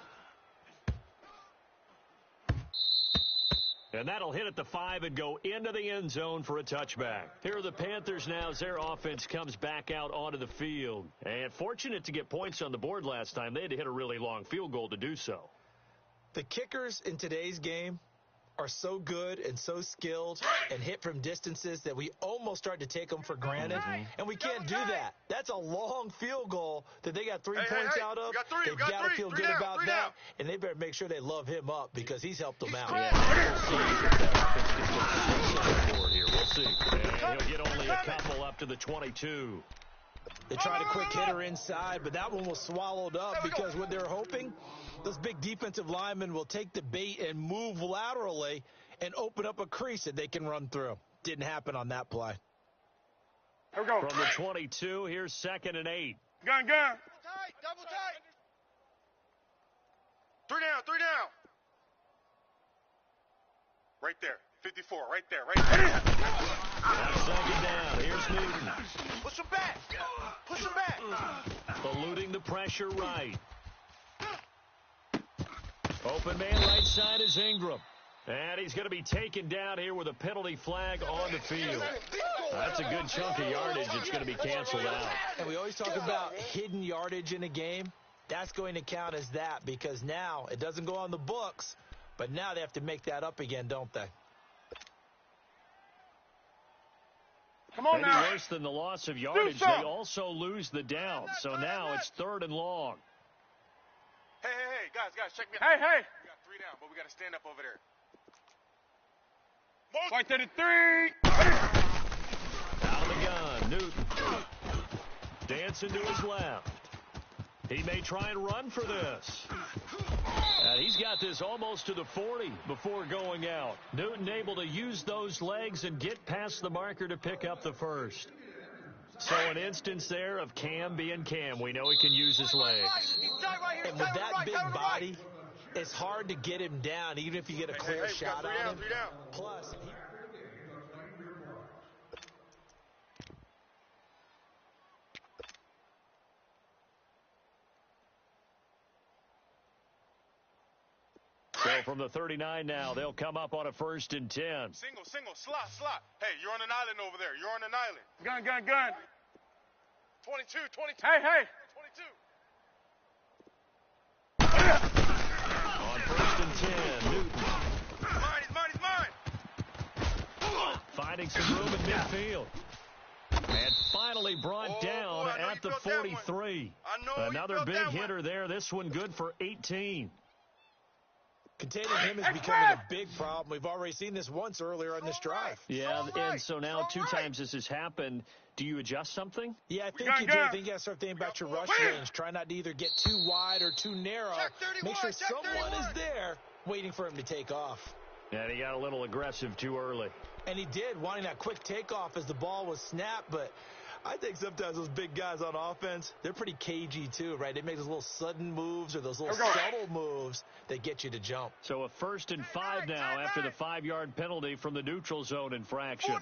And that'll hit at the 5 and go into the end zone for a touchback. Here are the Panthers now as their offense comes back out onto the field. And fortunate to get points on the board last time. They had to hit a really long field goal to do so. The kickers in today's game are so good and so skilled and hit from distances that we almost start to take them for granted, and we can't do that. That's a long field goal that they got 3 points out of. They've got to feel good about that, and they better make sure they love him up because he's helped them out. We'll see. And he'll get only a couple up to the 22. They tried a quick hitter inside, but that one was swallowed up because what they're hoping, those big defensive linemen will take the bait and move laterally and open up a crease that they can run through. Didn't happen on that play. Here we go. From the 22, here's 2nd and 8. Gun. Double tight. 3 down. Right there. 54, right there. That's 2nd down. Here's Newton. Push him back. Eluding the pressure right. Open man right side is Ingram. And he's going to be taken down here with a penalty flag on the field. That's a good chunk of yardage. It's going to be canceled out. And we always talk about hidden yardage in a game. That's going to count as that because now it doesn't go on the books, but now they have to make that up again, don't they? Come on Maybe now. worse than the loss of yardage, they also lose the down. So now it's 3rd and long. Hey, guys, check me out. Hey. We got 3 down, but we got to stand up over there. White 33. Out of the gun, Newton. Dancing to his left. He may try and run for this. And he's got this almost to the 40 before going out. Newton able to use those legs and get past the marker to pick up the first. So an instance there of Cam being Cam. We know he can use his legs. And with that big body, it's hard to get him down, even if you get a clear shot on him. 3 down. Plus, So from the 39 now, they'll come up on a 1st and 10. Single, slot. Hey, you're on an island over there. You're on an island. Gun. 22. Hey. 22. On 1st and 10, Newton. He's mine. Finding some room in midfield. And finally brought down at the 43. Another big hitter there. This one good for 18. containing him is becoming a big problem. We've already seen this once earlier on this drive. Yeah, and so now 2 times this has happened. Do you adjust something? Yeah, I think you do. I think you got to start thinking about your rush range. Try not to either get too wide or too narrow. Make sure someone is there waiting for him to take off. And he got a little aggressive too early. And he did, wanting that quick takeoff as the ball was snapped. But I think sometimes those big guys on offense, they're pretty cagey too, right? They make those little sudden moves or those little subtle moves that get you to jump. So a 1st and 5 now after the 5-yard penalty from the neutral zone infraction.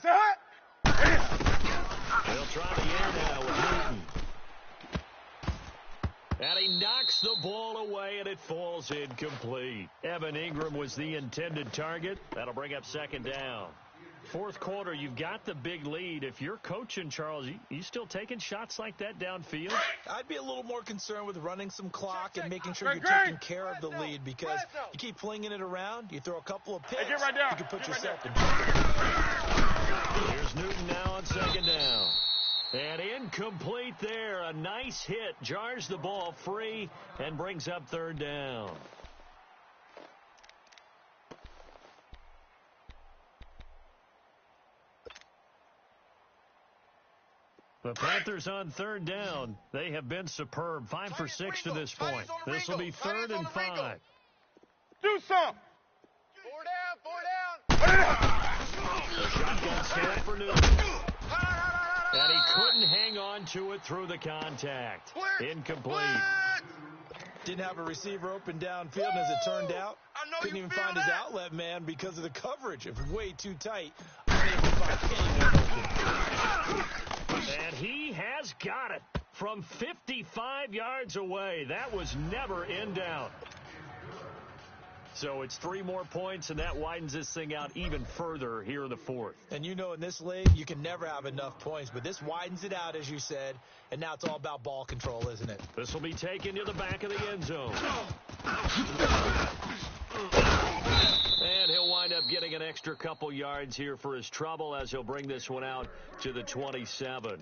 They'll try the air now with Newton. And he knocks the ball away, and it falls incomplete. Evan Ingram was the intended target. That'll bring up 2nd down. 4th quarter, you've got the big lead. If you're coaching, Charles, you still taking shots like that downfield? I'd be a little more concerned with running some clock and making sure you're taking care of the lead, because you keep flinging it around, you throw a couple of picks, you can put yourself in trouble. Here's Newton now on 2nd down. And incomplete there. A nice hit. Jars the ball free and brings up 3rd down. The Panthers on 3rd down. They have been superb. 5 for 6 to this point. This will be 3rd and 5. Do some. 4 down. The shotgun snap for Newton. And he couldn't hang on to it through the contact. Incomplete. Didn't have a receiver open downfield, and as it turned out, couldn't even find his outlet man because of the coverage. It was way too tight. Unable to find anyone open. And he has got it from 55 yards away. That was never in doubt. So it's 3 more points, and that widens this thing out even further here in the 4th. And you know, in this league, you can never have enough points, but this widens it out, as you said, and now it's all about ball control, isn't it? This will be taken to the back of the end zone. And he'll wind wind up getting an extra couple yards here for his trouble as he'll bring this one out to the 27.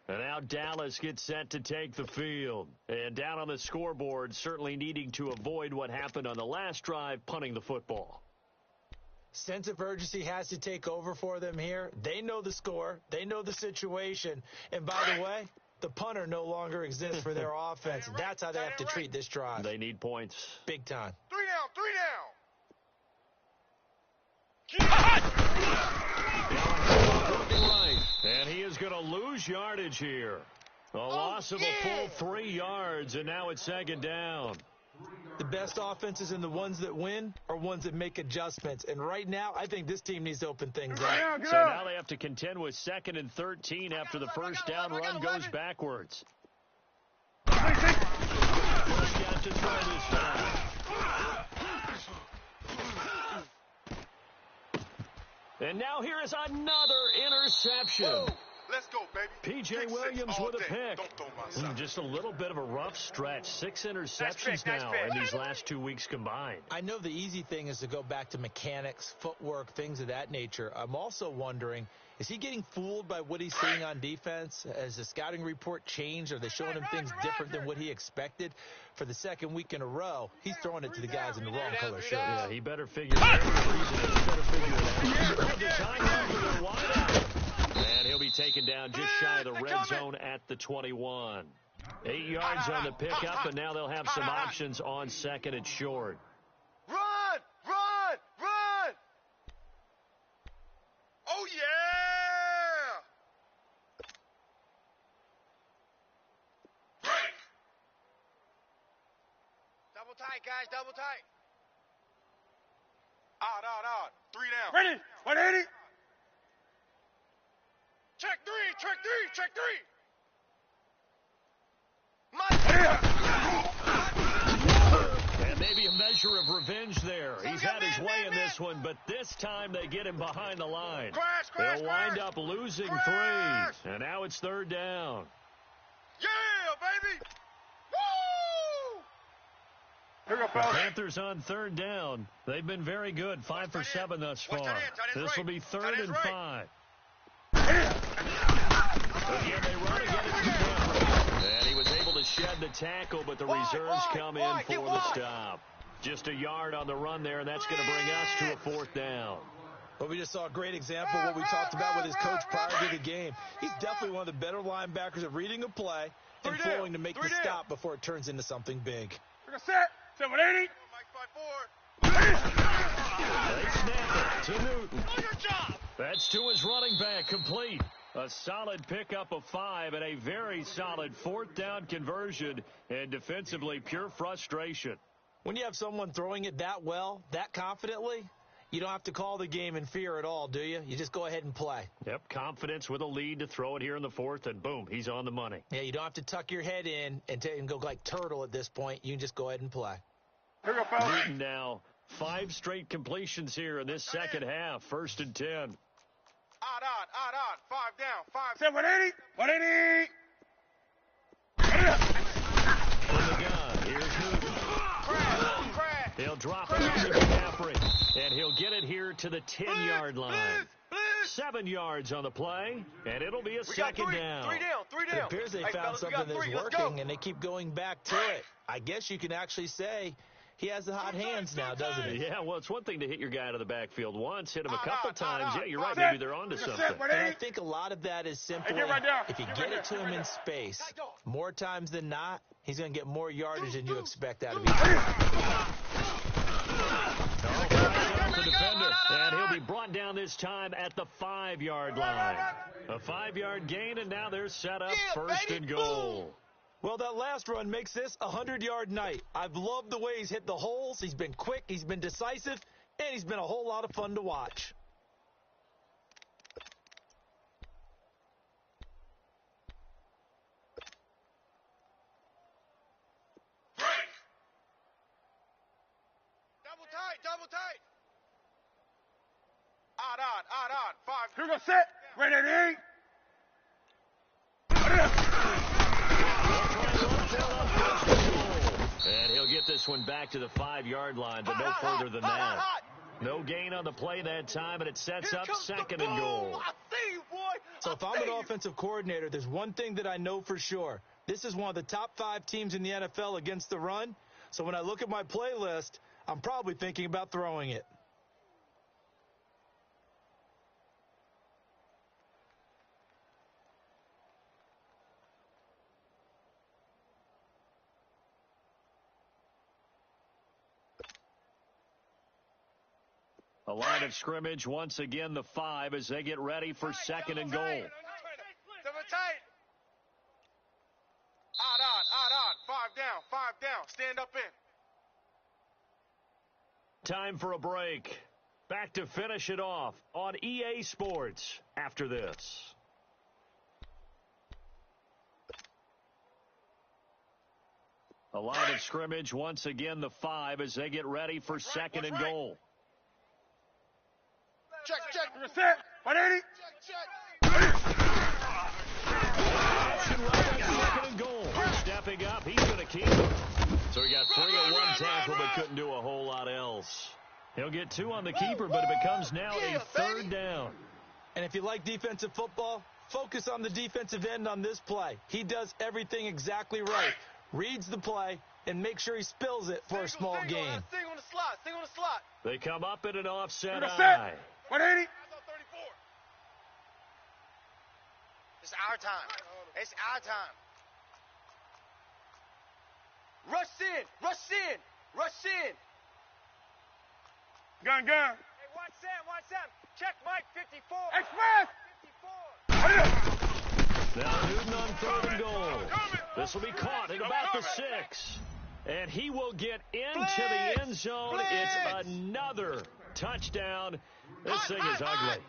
And now Dallas gets set to take the field. And down on the scoreboard, certainly needing to avoid what happened on the last drive, punting the football. Sense of urgency has to take over for them here. They know the score. They know the situation. And by the way, the punter no longer exists for their offense. That's how they have to treat this drive. They need points. Big time. 3 down, 3 down. And he is going to lose yardage here. A loss of a full 3 yards, and now it's second down. The best offenses and the ones that win are ones that make adjustments. And right now, I think this team needs to open things up. So now they have to contend with 2nd and 13 after the first down run goes backwards. First down to throw this time. And now here is another interception. Woo! Let's go, baby. P.J. Williams with a pick. Just a little bit of a rough stretch. 6 interceptions now in these last 2 weeks combined. I know the easy thing is to go back to mechanics, footwork, things of that nature. I'm also wondering, is he getting fooled by what he's seeing on defense? Has the scouting report changed? Are they showing him things different than what he expected? For the second week in a row, he's throwing it to the guys in the wrong color shirt. Yeah, he better figure it out. He better figure it out. And he'll be taken down just shy of the red zone at the 21. 8 yards on the pickup, and now they'll have some options on 2nd and short. Run! Run! Run! Oh, yeah! Break! Double tight, guys, double tight. Odd. 3 down. Ready? 180. Check 3, check 3, check 3. And maybe a measure of revenge there. He's had his way in this one, but this time they get him behind the line. They'll wind up losing 3. And now it's 3rd down. Yeah, baby! Woo! Here we go, The Panthers on 3rd down. They've been very good, 5 for 7 thus far. This will be 3rd and 5. Again, they run again. And he was able to shed the tackle, but the reserves come in for the stop. Just a yard on the run there, and that's going to bring us to a 4th down. But we just saw a great example of what we talked about with his coach prior to the game. He's definitely one of the better linebackers at reading a play and flowing to make the stop before it turns into something big. Set 180. They snap it to Newton. That's to his running back, complete. A solid pickup of 5 and a very solid 4th down conversion, and defensively pure frustration. When you have someone throwing it that well, that confidently, you don't have to call the game in fear at all, do you? You just go ahead and play. Yep, confidence with a lead to throw it here in the 4th, and boom, he's on the money. Yeah, you don't have to tuck your head in and go like turtle at this point. You can just go ahead and play. Here we go, fellas. Newton now, 5 straight completions here in this second half, 1st and 10. Odd. 5 down, 5. Set 180. 180. On the gun, here's Newton. Crash. He'll drop it to McCaffrey, and he'll get it here to the 10-yard line. 7 yards on the play, and it'll be a second down. 3 down. It appears they found something that's working, and they keep going back to it. I guess you can actually say he has the hot hands now, doesn't he? Yeah, well, it's one thing to hit your guy out of the backfield once, hit him a couple times. Yeah, you're right. Maybe they're onto something. And I think a lot of that is simply if you get it to him in space, more times than not, he's going to get more yardage than you expect out of him. The defender, and he'll be brought down this time at the 5-yard line. A 5-yard gain, and now they're set up 1st and goal. Well, that last run makes this a 100-yard night. I've loved the way he's hit the holes. He's been quick, he's been decisive, and he's been a whole lot of fun to watch. Double tight. Odd. 5. Here we go, set. Ready. And he'll get this one back to the 5-yard line, but no further than that. No gain on the play that time, and it sets up second and goal. I see you, boy. So if I'm an offensive coordinator, there's one thing that I know for sure. This is one of the top 5 teams in the NFL against the run. So when I look at my playlist, I'm probably thinking about throwing it. A line of scrimmage, once again, the 5 as they get ready for second and goal. Tight. Odd on. 5 down. Stand up in. Time for a break. Back to finish it off on EA Sports after this. A line of scrimmage, once again, the 5 as they get ready for second and goal. Check. Reset. 180. Option right at second and goal. Stepping up, he's going to keep it. So he got 3 on one tackle, but couldn't do a whole lot else. He'll get 2 on the keeper, but it becomes now a third down. And if you like defensive football, focus on the defensive end on this play. He does everything exactly right. Reads the play and make sure he spills it for a small gain. Sing on the slot. They come up in an offset Reset. eye. 180. It's our time. It's our time. Rush in. Gun. Hey, watch Sam. Check Mike 54. Express. Now Newton on third and goal. This will be caught at about the 6. And he will get into the end zone. It's another touchdown. This thing is ugly.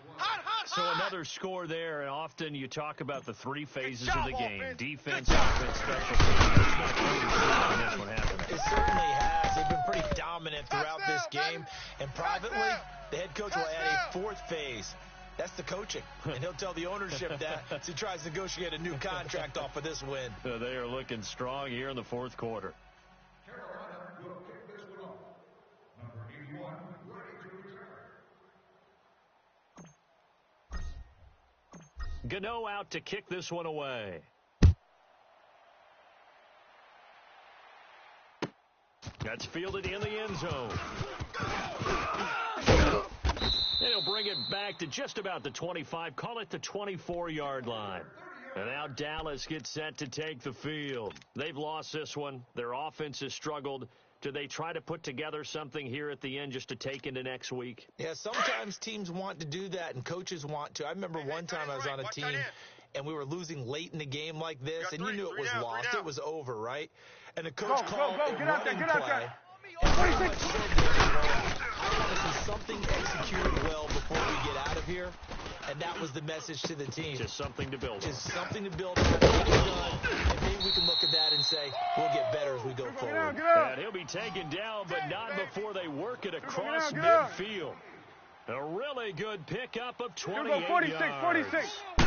So another score there, and often you talk about the 3 phases of the game. Defense, offense, special teams. It's not clear on this one happening. It certainly has. They've been pretty dominant throughout this game. And privately, the head coach will add a 4th phase. That's the coaching. And he'll tell the ownership that as he tries to negotiate a new contract off of this win. They are looking strong here in the 4th quarter. Gano out to kick this one away. That's fielded in the end zone. And he'll bring it back to just about the 25, call it the 24-yard line. And now Dallas gets set to take the field. They've lost this one. Their offense has struggled. Do they try to put together something here at the end just to take into next week? Yeah, sometimes teams want to do that, and coaches want to. I remember one time I was on a team, and we were losing late in the game like this, and you knew it was lost. It was over, right? And the coach called a running play. And pretty much said I want to see something executed well before we get out of here. And that was the message to the team. Just something to build on. Just something to build on. And maybe we can look at that and say, we'll get better as we go forward. And he'll be taken down, but not before they work it across midfield. A really good pickup of 28 46. A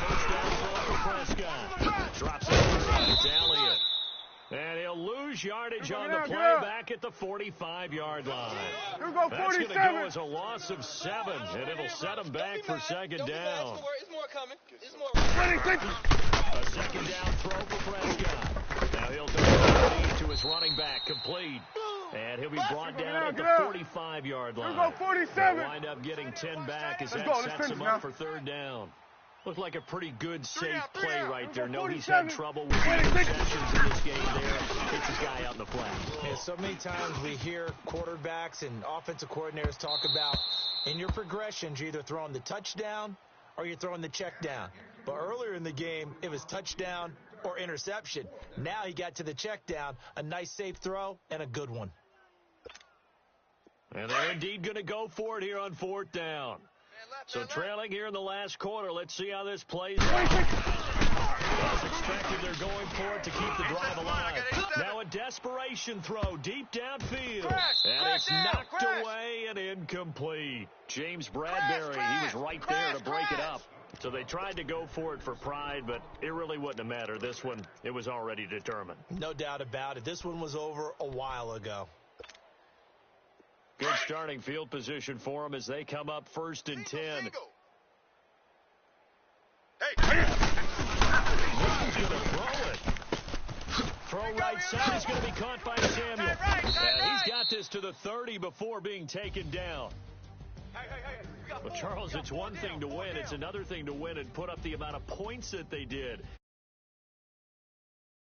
first down throw for Prescott. Drops it inside. It's Elliott. And he'll lose yardage on the play back at the 45-yard line. That's going to go as a loss of 7, and it'll set him back for second down. It's more coming. A second down throw for Prescott. Now he'll throw to his running back, complete. And he'll be brought down at the 45-yard line. They'll wind up getting 10 back as that sets him up for third down. Looked like a pretty good, safe play right there. No, he's had trouble with the interceptions in this game there. Gets his guy out in the flat. Yeah, so many times we hear quarterbacks and offensive coordinators talk about in your progressions, you're either throwing the touchdown or you're throwing the check down. But earlier in the game, it was touchdown or interception. Now he got to the check down, a nice safe throw, and a good one. And they're indeed going to go for it here on 4th down. So trailing here in the last quarter. Let's see how this plays out. As expected, they're going for it to keep the drive alive. Now a desperation throw deep downfield. And it's knocked away and incomplete. James Bradbury, he was right there to break it up. So they tried to go for it for pride, but it really wouldn't have mattered. This one, it was already determined. No doubt about it. This one was over a while ago. Good starting field position for them as they come up 1st and 10. Hey! He's going to throw it. Throw right side is going to be caught by Samuel. He's got this to the 30 before being taken down. Well, Charles, it's one thing to win. It's another thing to win and put up the amount of points that they did.